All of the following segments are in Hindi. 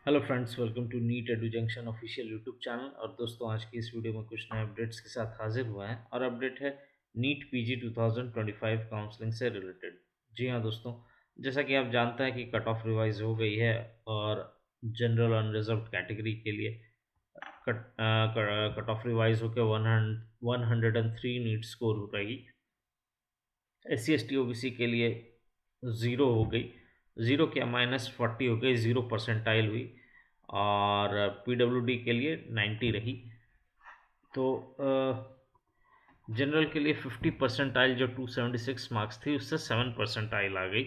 Hello friends, welcome to NEET Edu Junction official YouTube channel. और दोस्तों, आज की इस वीडियो में कुछ नए अपडेट्स के साथ हाजिर हुआ है और अपडेट है नीट पीजी 2025 काउंसलिंग से रिलेटेड। जी हाँ दोस्तों, जैसा कि आप जानते हैं कि कट ऑफ रिवाइज हो गई है और जनरल अनरिजर्व कैटेगरी के लिए कट ऑफ रिवाइज होकर 103 नीट स्कोर हो रही। SC ST OBC के लिए ज़ीरो हो गई, ज़ीरो क्या -40 हो गई, 0 परसेंटाइल हुई। और PWD के लिए 90 रही। तो जनरल के लिए 50 परसेंटाइल जो 276 मार्क्स थी उससे 7 परसेंटाइल आ गई।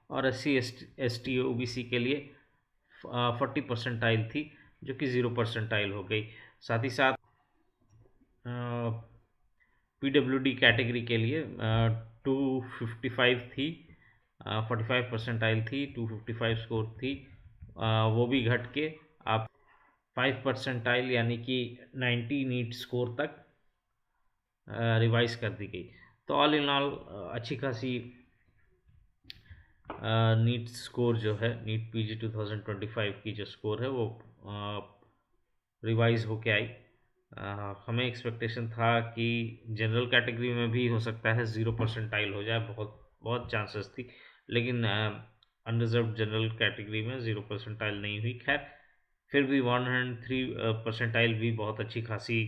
और SC ST OBC के लिए 40 परसेंटाइल थी जो कि 0 परसेंटाइल हो गई। साथ ही साथ PWD कैटेगरी के लिए 255 थी, 45 परसेंटाइल थी, 255 स्कोर थी। वो भी घट के आप 5 परसेंटाइल यानी कि 90 नीट स्कोर तक रिवाइज कर दी गई। तो ऑल इन ऑल अच्छी खासी नीट स्कोर जो है, नीट पीजी 2025 की जो स्कोर है वो रिवाइज होके आई। हमें एक्सपेक्टेशन था कि जनरल कैटेगरी में भी हो सकता है 0 परसेंटाइल हो जाए, बहुत बहुत चांसेस थी। लेकिन अनरिजर्व जनरल कैटेगरी में 0 परसेंटाइल नहीं हुई। खैर, फिर भी 103 परसेंटाइल भी बहुत अच्छी खासी,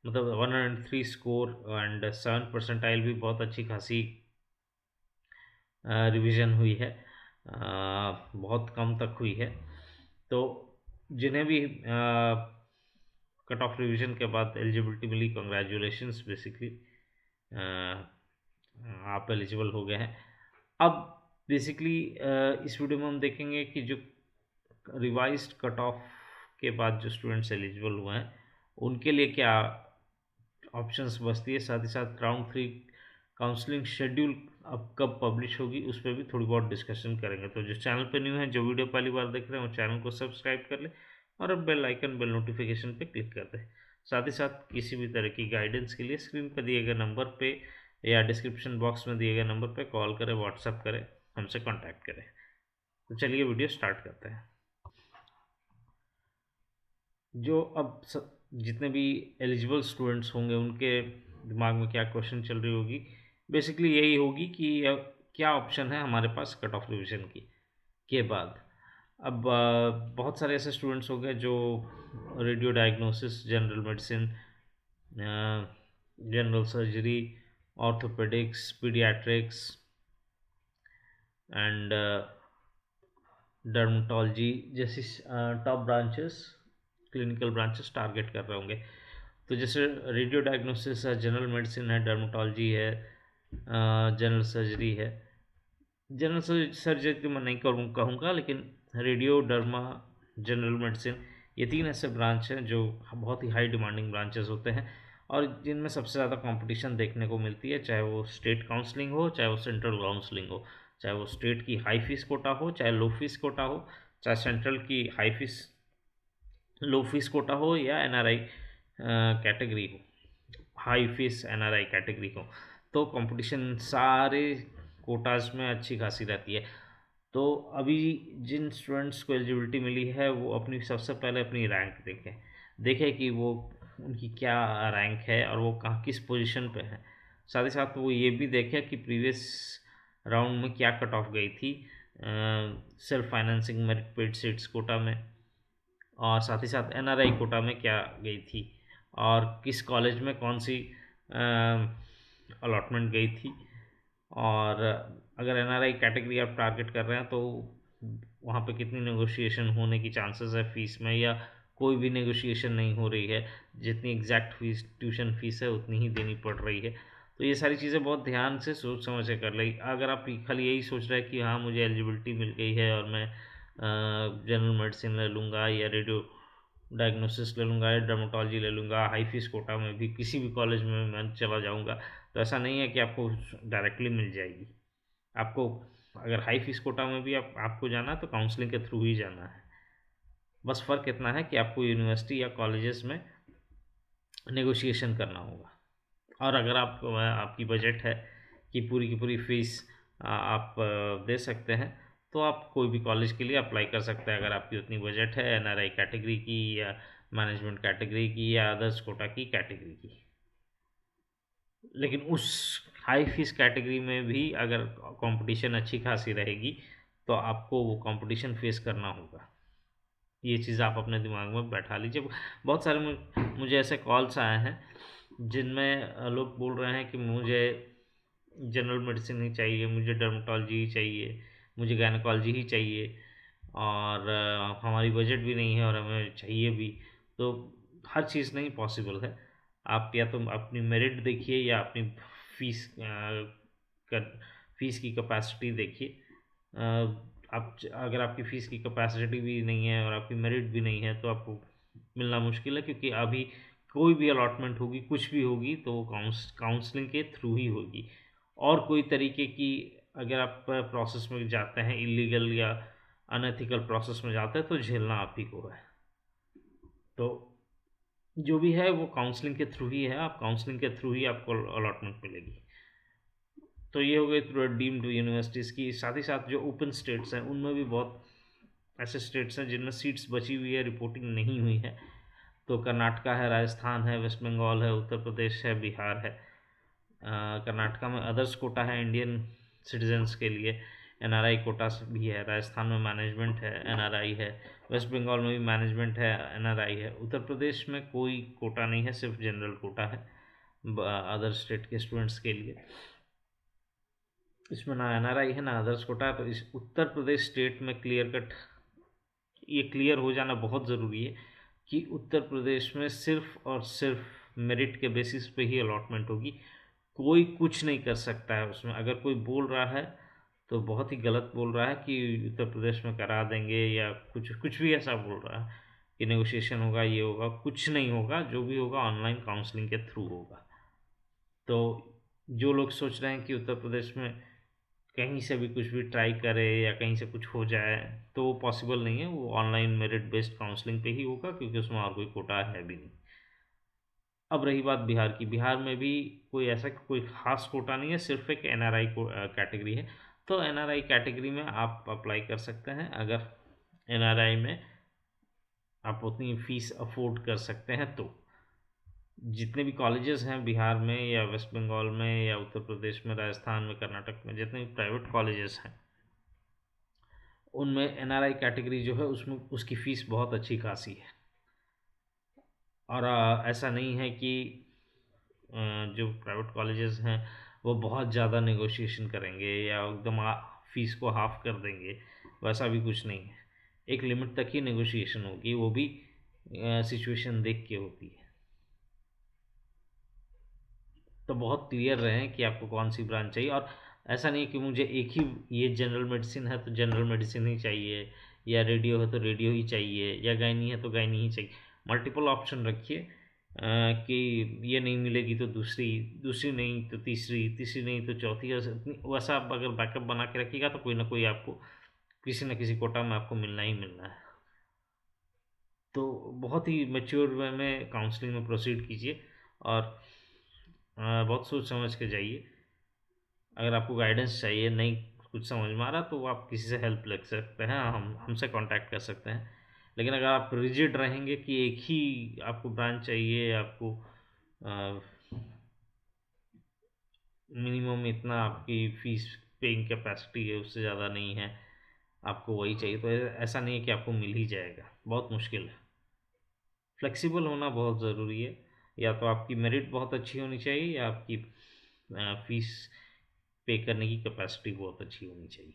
मतलब 103 स्कोर एंड 7 परसेंटाइल भी बहुत अच्छी खासी रिवीजन हुई है। बहुत कम तक हुई है। तो जिन्हें भी कट ऑफ रिवीजन के बाद एलिजिबिलिटी मिली, कंग्रेचुलेशंस बेसिकली, आप एलिजिबल हो गए हैं। अब बेसिकली इस वीडियो में हम देखेंगे कि जो रिवाइज्ड कट ऑफ के बाद जो स्टूडेंट्स एलिजिबल हुए हैं उनके लिए क्या ऑप्शंस बचती है। साथ ही साथ राउंड 3 काउंसलिंग शेड्यूल अब कब पब्लिश होगी उस पर भी थोड़ी बहुत डिस्कशन करेंगे। तो जो चैनल पे न्यू है, जो वीडियो पहली बार देख रहे हैं, वो चैनल को सब्सक्राइब कर ले और अब बेल आइकन, बेल नोटिफिकेशन पे क्लिक कर दे। साथ ही साथ किसी भी तरह की गाइडेंस के लिए स्क्रीन पर दिए गए नंबर पे या डिस्क्रिप्शन बॉक्स में दिए गए नंबर पे कॉल करें, व्हाट्सअप करें, हमसे कॉन्टैक्ट करें। तो चलिए वीडियो स्टार्ट करते हैं। जो अब जितने भी एलिजिबल स्टूडेंट्स होंगे उनके दिमाग में क्या क्वेश्चन चल रही होगी, बेसिकली यही होगी कि क्या ऑप्शन है हमारे पास कट ऑफ रिविजन की के बाद। अब बहुत सारे ऐसे स्टूडेंट्स हो गए जो radio diagnosis, general medicine, general surgery, orthopaedics, paediatrics and dermatology जैसी top branches, clinical branches target कर रहे होंगे। तो जैसे रेडियो डायग्नोसिस है, जनरल मेडिसिन है, डर्मेटोलॉजी है, जनरल सर्जरी है। जनरल सर्जरी तो मैं नहीं कहूँगा, लेकिन रेडियो, डर्मा, जनरल मेडिसिन, ये 3 ऐसे ब्रांच हैं जो बहुत ही हाई डिमांडिंग ब्रांचेस होते हैं और जिनमें सबसे ज़्यादा कंपटीशन देखने को मिलती है। चाहे वो स्टेट काउंसलिंग हो, चाहे वो सेंट्रल काउंसलिंग हो, चाहे वो स्टेट की हाई फीस कोटा हो, चाहे लो फीस कोटा हो, चाहे सेंट्रल की हाई फीस लो फीस कोटा हो, या NRI कैटेगरी हो, हाई फीस NRI कैटेगरी हो। तो कंपटीशन सारे कोटाज में अच्छी खासी रहती है। तो अभी जिन स्टूडेंट्स को एलिजिबिलिटी मिली है वो अपनी सबसे पहले अपनी रैंक देखें कि वो उनकी क्या रैंक है और वो कहाँ किस पोजीशन पे है। साथ ही साथ वो ये भी देखें कि प्रीवियस राउंड में क्या कट ऑफ गई थी self financing merit paid seats quota में, और साथ ही साथ NRI कोटा में क्या गई थी और किस कॉलेज में कौन सी अलॉटमेंट गई थी। और अगर NRI कैटेगरी आप टारगेट कर रहे हैं तो वहाँ पे कितनी नेगोशिएशन होने की चांसेस है फीस में, या कोई भी नेगोशिएशन नहीं हो रही है, जितनी एग्जैक्ट फीस, ट्यूशन फीस है उतनी ही देनी पड़ रही है। तो ये सारी चीज़ें बहुत ध्यान से सोच समझ के कर ली। अगर आप खाली यही सोच रहे हैं कि हाँ मुझे एलिजिबिलिटी मिल गई है और मैं जनरल मेडिसिन ले लूँगा या रेडियो डायग्नोसिस ले लूँगा या डर्मेटोलॉजी ले लूँगा, हाई फीस कोटा में भी किसी भी कॉलेज में मैं चला जाऊँगा, तो ऐसा नहीं है कि आपको डायरेक्टली मिल जाएगी। आपको अगर हाई फीस कोटा में भी आपको जाना है तो काउंसलिंग के थ्रू ही जाना है। बस फ़र्क इतना है कि आपको यूनिवर्सिटी या कॉलेजेस में नेगोशिएशन करना होगा। और अगर आपकी बजट है कि पूरी की पूरी फीस आप दे सकते हैं, तो आप कोई भी कॉलेज के लिए अप्लाई कर सकते हैं अगर आपकी उतनी बजट है, एनआरआई कैटेगरी की या मैनेजमेंट कैटेगरी की या अदर्स कोटा की कैटेगरी की। लेकिन उस हाई फीस कैटेगरी में भी अगर कंपटीशन अच्छी खासी रहेगी तो आपको वो कंपटीशन फेस करना होगा। ये चीज़ आप अपने दिमाग में बैठा लीजिए। बहुत सारे मुझे ऐसे कॉल्स आए हैं जिनमें लोग बोल रहे हैं कि मुझे जनरल मेडिसिन ही चाहिए, मुझे डर्मेटोलॉजी ही चाहिए, मुझे गायनेकोलॉजी ही चाहिए और हमारी बजट भी नहीं है और हमें चाहिए भी। तो हर चीज़ नहीं पॉसिबल है। आप या तो अपनी मेरिट देखिए या अपनी फीस कर फीस की कैपेसिटी देखिए। आप अगर आपकी फ़ीस की कैपेसिटी भी नहीं है और आपकी मेरिट भी नहीं है तो आपको मिलना मुश्किल है, क्योंकि अभी कोई भी अलॉटमेंट होगी, कुछ भी होगी तो वो काउंसलिंग के थ्रू ही होगी। और कोई तरीके की अगर आप प्रोसेस में जाते हैं, इलीगल या अनएथिकल प्रोसेस में जाते हैं, तो झेलना आप ही को है। तो जो भी है वो काउंसलिंग के थ्रू ही है, आप काउंसलिंग के थ्रू ही आपको अलॉटमेंट मिलेगी। तो ये हो गई थ्रू डीम्ड यूनिवर्सिटीज़ की। साथ ही साथ जो ओपन स्टेट्स हैं उनमें भी बहुत ऐसे स्टेट्स हैं जिनमें सीट्स बची हुई है, रिपोर्टिंग नहीं हुई है। तो कर्नाटका है, राजस्थान है, वेस्ट बंगाल है, उत्तर प्रदेश है, बिहार है। कर्नाटका में अदर्स कोटा है इंडियन सिटीजन्स के लिए, एनआरआई कोटा भी है। राजस्थान में मैनेजमेंट है, एनआरआई है। वेस्ट बंगाल में भी मैनेजमेंट है, एनआरआई है। उत्तर प्रदेश में कोई कोटा नहीं है, सिर्फ जनरल कोटा है अदर स्टेट के स्टूडेंट्स के लिए। इसमें ना एनआरआई है ना अदर्स कोटा है। तो इस उत्तर प्रदेश स्टेट में क्लियर कट ये क्लियर हो जाना बहुत ज़रूरी है कि उत्तर प्रदेश में सिर्फ और सिर्फ मेरिट के बेसिस पे ही अलॉटमेंट होगी। कोई कुछ नहीं कर सकता है उसमें। अगर कोई बोल रहा है तो बहुत ही गलत बोल रहा है कि उत्तर प्रदेश में करा देंगे या कुछ कुछ भी ऐसा बोल रहा है कि नेगोशिएशन होगा, ये होगा। कुछ नहीं होगा, जो भी होगा ऑनलाइन काउंसलिंग के थ्रू होगा। तो जो लोग सोच रहे हैं कि उत्तर प्रदेश में कहीं से भी कुछ भी ट्राई करे या कहीं से कुछ हो जाए, तो वो पॉसिबल नहीं है। वो ऑनलाइन मेरिट बेस्ड काउंसलिंग पे ही होगा, क्योंकि उसमें और कोई कोटा है भी नहीं। अब रही बात बिहार की। बिहार में भी कोई ऐसा कोई खास कोटा नहीं है, सिर्फ एक एनआरआई को कैटेगरी है। तो एनआरआई कैटेगरी में आप अप्लाई कर सकते हैं अगर एनआरआई में आप उतनी फीस अफोर्ड कर सकते हैं। तो जितने भी कॉलेजेस हैं बिहार में या वेस्ट बंगाल में या उत्तर प्रदेश में, राजस्थान में, कर्नाटक में, जितने भी प्राइवेट कॉलेजेस हैं उनमें एनआरआई कैटेगरी जो है उसमें उसकी फ़ीस बहुत अच्छी खासी है। और ऐसा नहीं है कि जो प्राइवेट कॉलेजेस हैं वो बहुत ज़्यादा नेगोशिएशन करेंगे या एकदम फ़ीस को हाफ कर देंगे, वैसा भी कुछ नहीं है। एक लिमिट तक ही नेगोशिएशन होगी, वो भी सिचुएशन देख के होती है। तो बहुत क्लियर रहें कि आपको कौन सी ब्रांच चाहिए। और ऐसा नहीं कि मुझे एक ही ये जनरल मेडिसिन है तो जनरल मेडिसिन ही चाहिए, या रेडियो है तो रेडियो ही चाहिए, या गायनी है तो गायनी ही चाहिए। मल्टीपल ऑप्शन रखिए कि ये नहीं मिलेगी तो दूसरी, दूसरी नहीं तो तीसरी, तीसरी नहीं तो चौथी। वैसा आप अगर बैकअप बना के रखिएगा तो कोई ना कोई आपको किसी न किसी कोटा में आपको मिलना ही मिलना है। तो बहुत ही मैच्योर वे में काउंसलिंग में प्रोसीड कीजिए और बहुत सोच समझ के जाइए। अगर आपको गाइडेंस चाहिए, नहीं कुछ समझ में आ रहा, तो आप किसी से हेल्प ले सकते हैं, हम हमसे कांटेक्ट कर सकते हैं। लेकिन अगर आप रिजिड रहेंगे कि एक ही आपको ब्रांच चाहिए, आपको मिनिमम इतना आपकी फ़ीस पेइंग कैपेसिटी है, उससे ज़्यादा नहीं है, आपको वही चाहिए, तो ऐसा नहीं है कि आपको मिल ही जाएगा, बहुत मुश्किल है। फ्लेक्सिबल होना बहुत ज़रूरी है। या तो आपकी मेरिट बहुत अच्छी होनी चाहिए या आपकी फ़ीस पे करने की कैपेसिटी बहुत अच्छी होनी चाहिए।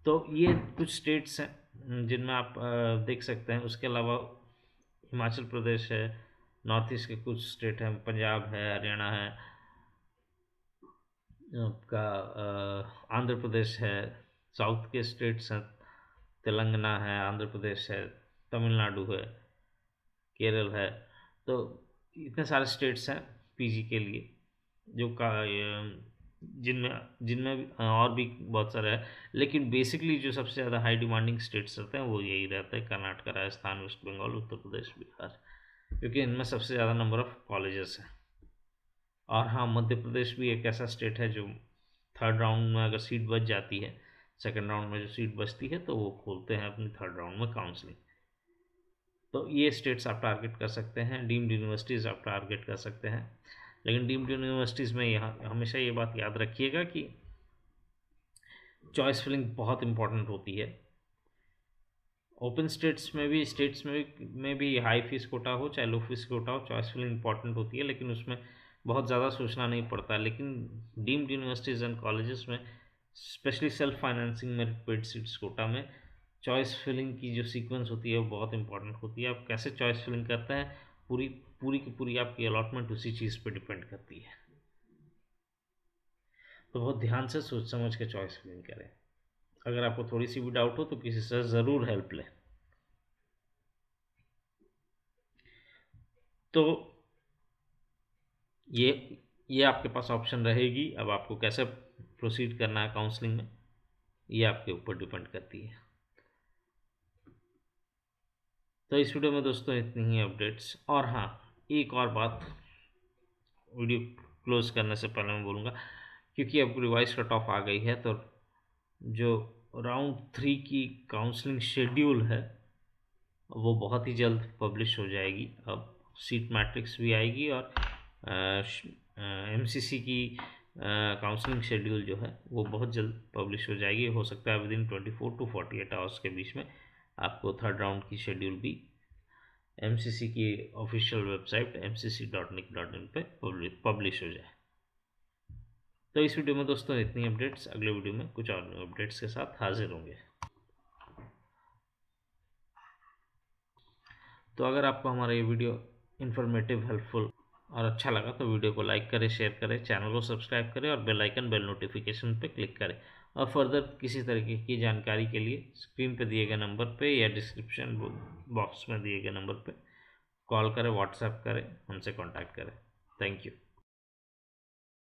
तो ये कुछ स्टेट्स हैं जिनमें आप देख सकते हैं। उसके अलावा हिमाचल प्रदेश है, नॉर्थ ईस्ट के कुछ स्टेट हैं, पंजाब है, हरियाणा है, आपका आंध्र प्रदेश है, साउथ के स्टेट्स हैं, तेलंगाना है, आंध्र प्रदेश है, तमिलनाडु है, केरल है। तो इतने सारे स्टेट्स हैं पीजी के लिए, जो का जिनमें जिनमें और भी बहुत सारे हैं। लेकिन बेसिकली जो सबसे ज़्यादा हाई डिमांडिंग स्टेट्स रहते हैं वो यही रहते हैं, कर्नाटक, राजस्थान, वेस्ट बंगाल, उत्तर प्रदेश, बिहार, क्योंकि इनमें सबसे ज़्यादा नंबर ऑफ़ कॉलेजेस हैं। और हाँ, मध्य प्रदेश भी एक ऐसा स्टेट है जो थर्ड राउंड में अगर सीट बच जाती है, सेकेंड राउंड में जो सीट बचती है तो वो खोलते हैं अपनी थर्ड राउंड में काउंसलिंग। तो ये स्टेट्स आप टारगेट कर सकते हैं, डीम्ड यूनिवर्सिटीज़ आप टारगेट कर सकते हैं। लेकिन डीम्ड यूनिवर्सिटीज़ में यहाँ हमेशा ये बात याद रखिएगा कि चॉइस फिलिंग बहुत इंपॉर्टेंट होती है। ओपन स्टेट्स में भी हाई फीस कोटा हो चाहे लो फीस कोटा हो, चॉइस फिलिंग इंपॉर्टेंट होती है, लेकिन उसमें बहुत ज़्यादा सोचना नहीं पड़ता। लेकिन डीम्ड यूनिवर्सिटीज़ एंड कॉलेजेस में specially self financing merit paid seats quota में चॉइस फिलिंग की जो सीक्वेंस होती है वो बहुत इंपॉर्टेंट होती है। आप कैसे चॉइस फिलिंग करते हैं, पूरी पूरी की पूरी आपकी अलॉटमेंट उसी चीज़ पे डिपेंड करती है। तो बहुत ध्यान से सोच समझ के चॉइस फिलिंग करें। अगर आपको थोड़ी सी भी डाउट हो तो किसी से ज़रूर हेल्प लें। तो ये आपके पास ऑप्शन रहेगी। अब आपको कैसे प्रोसीड करना है काउंसलिंग में, ये आपके ऊपर डिपेंड करती है। तो इस वीडियो में दोस्तों इतनी ही अपडेट्स। और हाँ, एक और बात वीडियो क्लोज करने से पहले मैं बोलूँगा, क्योंकि अब रिवाइज कट ऑफ आ गई है, तो जो राउंड 3 की काउंसलिंग शेड्यूल है वो बहुत ही जल्द पब्लिश हो जाएगी। अब सीट मैट्रिक्स भी आएगी और एमसीसी की काउंसलिंग शेड्यूल जो है वो बहुत जल्द पब्लिश हो जाएगी। हो सकता है विद इन 24 to 48 आवर्स के बीच में आपको थर्ड राउंड की शेड्यूल भी एमसीसी की ऑफिशियल वेबसाइट mcc.nic.in पे पब्लिश हो जाए। तो इस वीडियो में दोस्तों इतनी अपडेट्स। अगले वीडियो में कुछ और अपडेट्स के साथ हाजिर होंगे। तो अगर आपको हमारा ये वीडियो इन्फॉर्मेटिव, हेल्पफुल और अच्छा लगा तो वीडियो को लाइक करें, शेयर करें, चैनल को सब्सक्राइब करें और बेल नोटिफिकेशन पे क्लिक करें। और फर्दर किसी तरीके की जानकारी के लिए स्क्रीन पे दिए गए नंबर पे या डिस्क्रिप्शन बॉक्स में दिए गए नंबर पे कॉल करें, व्हाट्सएप करें, हमसे कॉन्टैक्ट करें। Thank you.